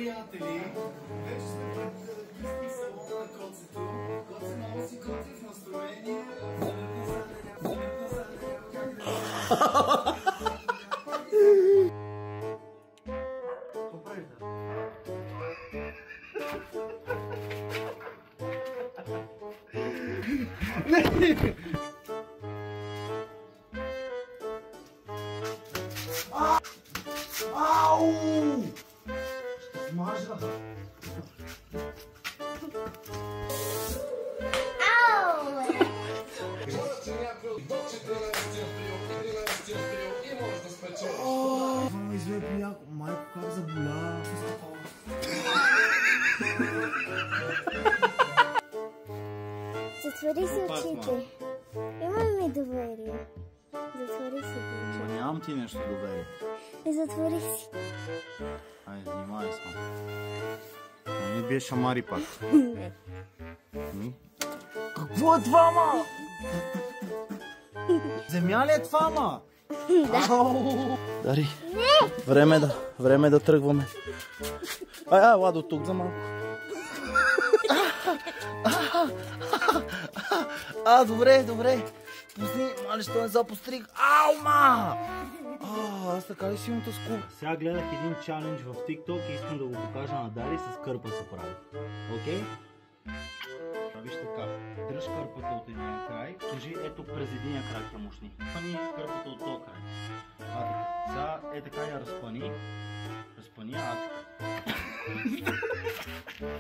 приятели! Вече сме пред близки салона на Коцето. Коце много си коце в настроение. Ау! Ще смажа. Мама, изведе приятел. Майко, как заболя? Затвори си очите. Имам ми доверие. Затвори си очите. Нямам ти нещо доверие. Затвори си. Айде, внимай само. Не ми бие шамари пак. Какво е това, ма? Земя ли е това, ма? Да. Дари. Време да тръгваме. Ладо, тук за малко. Добре. Пусни, мали, що не запостриг. Ау, ма! Аз така ли си имам тъску? Сега гледах един чалендж в TikTok и искам да го покажа на Дари, с кърпа се прави. Окей? Виж така, дръж кърпата от един край, кажи ето през единия край те мушни. Разпани кърпата от този край. Сега така я разпани, така.